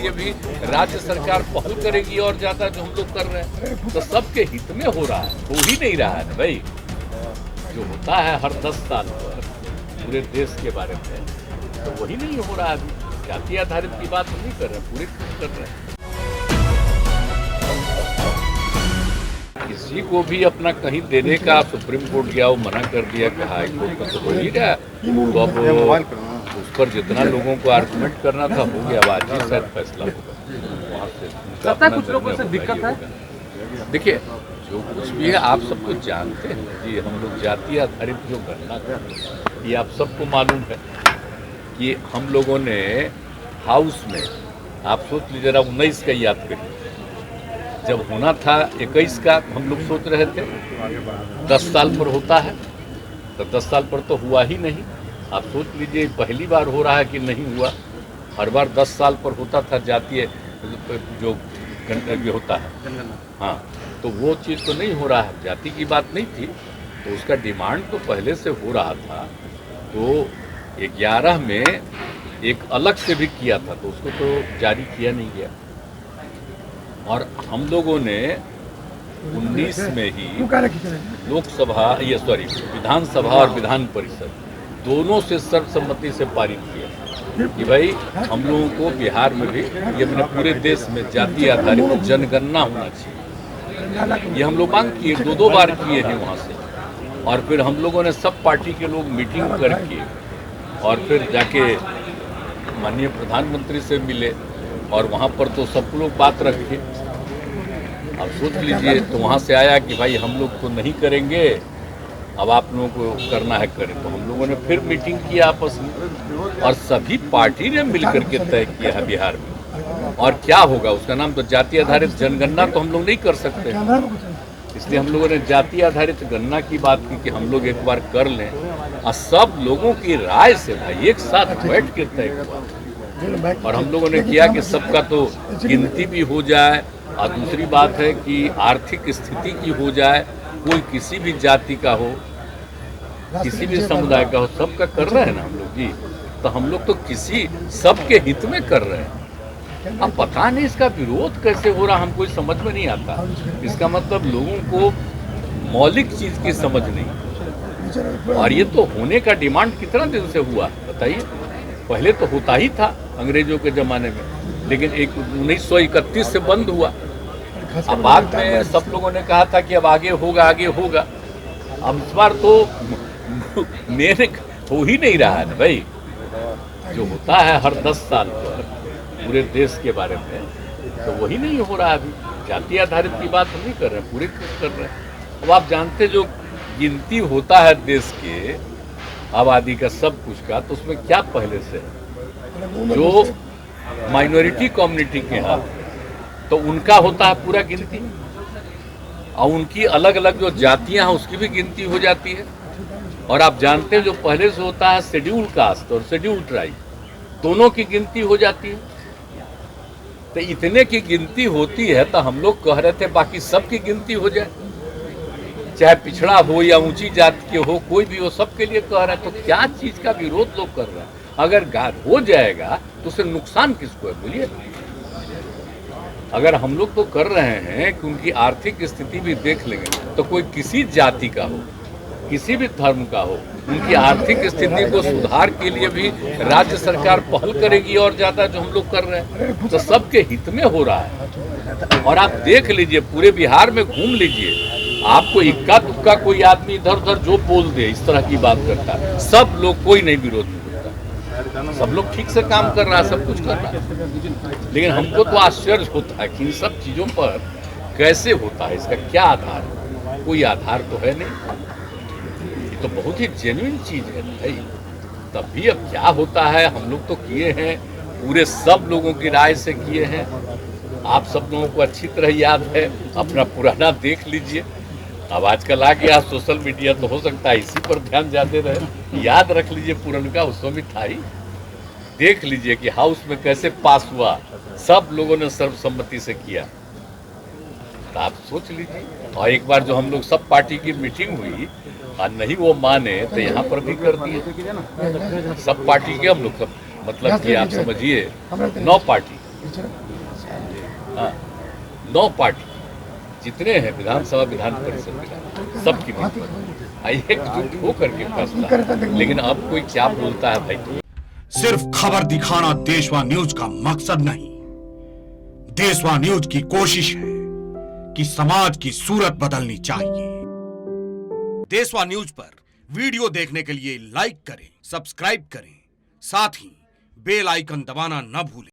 लिए भी राज्य सरकार पहल करेगी और ज्यादा जो हम लोग कर रहे हैं, तो सबके हित में हो रहा है, हो ही नहीं रहा है ना भाई। जो होता है हर 10 साल पर पूरे देश के बारे में, तो वही नहीं हो रहा है अभी। जाति आधारित की बात हम नहीं कर रहे हैं, पूरे कर रहे हैं। किसी को भी अपना कहीं देने का सुप्रीम कोर्ट गया, वो मना कर दिया कि हाई कोर्ट का तो हो ही रहा है, तो अब उस पर जितना लोगों को आर्गुमेंट करना था हो गया, आज ही शायद फैसला होगा वहाँ से। कुछ लोगों से दिक्कत है। देखिए, जो कुछ भी है आप सब कुछ जानते हैं कि हम लोग जाति आधारित जो गणना करते हैं, ये आप सबको मालूम है कि हम लोगों ने हाउस में, आप सोच लीजिए जरा 19 का याद करिए, जब होना था 21 का हम लोग सोच रहे थे 10 साल पर होता है, तो 10 साल पर तो हुआ ही नहीं। आप सोच लीजिए पहली बार हो रहा है कि नहीं हुआ। हर बार 10 साल पर होता था जातीय जो गणतव्य होता है, हाँ, तो वो चीज़ तो नहीं हो रहा है। जाति की बात नहीं थी, तो उसका डिमांड तो पहले से हो रहा था, तो 11 में एक अलग से भी किया था, तो उसको तो जारी किया नहीं गया। और हम लोगों ने 19 में ही लोकसभा विधानसभा और विधान परिषद दोनों से सर्वसम्मति से पारित किया कि भाई हम लोगों को बिहार में भी, ये अपने पूरे देश में जाति आधारित जनगणना होना चाहिए। ये हम लोग मांग किए, 2 बार किए हैं वहाँ से। और फिर हम लोगों ने सब पार्टी के लोग मीटिंग करके और फिर जाके माननीय प्रधानमंत्री से मिले और वहाँ पर तो सब लोग बात रखे। अब सोच लीजिए, तो वहाँ से आया कि भाई हम लोग तो नहीं करेंगे, अब आप लोगों को करना है करें। तो हम लोगों ने फिर मीटिंग किया आपस में और सभी पार्टी ने मिलकर के तय किया है बिहार में। और क्या होगा उसका नाम तो जाति आधारित जनगणना तो हम लोग नहीं कर सकते, इसलिए हम लोगों ने जाति आधारित गणना की बात की कि हम लोग एक बार कर लें और सब लोगों की राय से भाई एक साथ बैठ के तय हुआ। और हम लोगों ने किया कि सबका तो गिनती भी हो जाए, और दूसरी बात है कि आर्थिक स्थिति की हो जाए, कोई किसी भी जाति का हो, किसी भी समुदाय का हो, सबका कर रहे हैं ना हम लोग जी। तो हम लोग तो किसी सबके हित में कर रहे हैं। अब पता नहीं इसका विरोध कैसे हो रहा, हमको समझ में नहीं आता। इसका मतलब लोगों को मौलिक चीज की समझ नहीं। और ये तो होने का डिमांड कितना दिन से हुआ बताइए। पहले तो होता ही था अंग्रेजों के ज़माने में, लेकिन 1931 से बंद हुआ। अब बाद में सब लोगों ने कहा था कि अब आगे होगा आगे होगा। अब इस बार तो मेरे हो ही नहीं रहा है ना भाई। जो होता है हर 10 साल पर पूरे देश के बारे में, तो वही नहीं हो रहा है अभी। जाति आधारित की बात हम नहीं कर रहे हैं, पूरे कर रहे हैं। अब आप जानते जो गिनती होता है देश के आबादी का सब कुछ का, तो उसमें क्या पहले से जो माइनॉरिटी कम्युनिटी के यहाँ, तो उनका होता है पूरा गिनती, और उनकी अलग अलग जो जातियां हैं उसकी भी गिनती हो जाती है। और आप जानते हैं जो पहले से होता है शेड्यूल कास्ट और शेड्यूल ट्राइब, दोनों की गिनती हो जाती है। तो इतने की गिनती होती है, तो हम लोग कह रहे थे बाकी सबकी गिनती हो जाए, चाहे पिछड़ा हो या ऊंची जाति के हो, कोई भी हो, सबके लिए कह रहे हैं। तो क्या चीज का विरोध लोग कर रहे हैं? अगर हो जाएगा तो उससे नुकसान किसको है बोलिए। अगर हम लोग तो कर रहे हैं कि उनकी आर्थिक स्थिति भी देख लेंगे, तो कोई किसी जाति का हो, किसी भी धर्म का हो, उनकी आर्थिक स्थिति को सुधार के लिए भी राज्य सरकार पहल करेगी और ज्यादा जो हम लोग कर रहे हैं, तो सबके हित में हो रहा है। और आप देख लीजिए, पूरे बिहार में घूम लीजिए, आपको इक्का दुक्का कोई आदमी इधर उधर जो बोल दे इस तरह की बात करता है, सब लोग, कोई नहीं विरोध में होता, सब लोग ठीक से काम कर रहा है, सब कुछ कर रहा है। लेकिन हमको तो आश्चर्य होता है कि इन सब चीजों पर कैसे होता है, इसका क्या आधार है? कोई आधार तो है नहीं। ये तो बहुत ही जेन्युइन चीज है भाई। तब भी अब क्या होता है, हम लोग तो किए हैं, पूरे सब लोगों की राय से किए हैं। आप सब लोगों को अच्छी तरह याद है, अपना पुराना देख लीजिए। अब आजकल आ गया सोशल मीडिया, तो हो सकता है इसी पर ध्यान ज्यादा रहे। याद रख लीजिए पुराना, उसमें भी था ही। देख लीजिए कि हाउस में कैसे पास हुआ, सब लोगों ने सर्वसम्मति से किया। तो आप सोच लीजिए। और एक बार जो हम लोग सब पार्टी की मीटिंग हुई और नहीं वो माने, तो यहाँ पर भी कर दिए सब पार्टी के हम लोग, मतलब कि आप समझिए 9 पार्टी हाँ, 9 पार्टी जितने हैं विधानसभा विधान परिषद विधान सबकी मीटिंग एकजुट होकर के फैसला। लेकिन अब कोई क्या बोलता है भाई? सिर्फ खबर दिखाना देशवा न्यूज का मकसद नहीं, देशवा न्यूज की कोशिश है कि समाज की सूरत बदलनी चाहिए। देशवा न्यूज पर वीडियो देखने के लिए लाइक करें, सब्सक्राइब करें, साथ ही बेल आइकन दबाना न भूलें।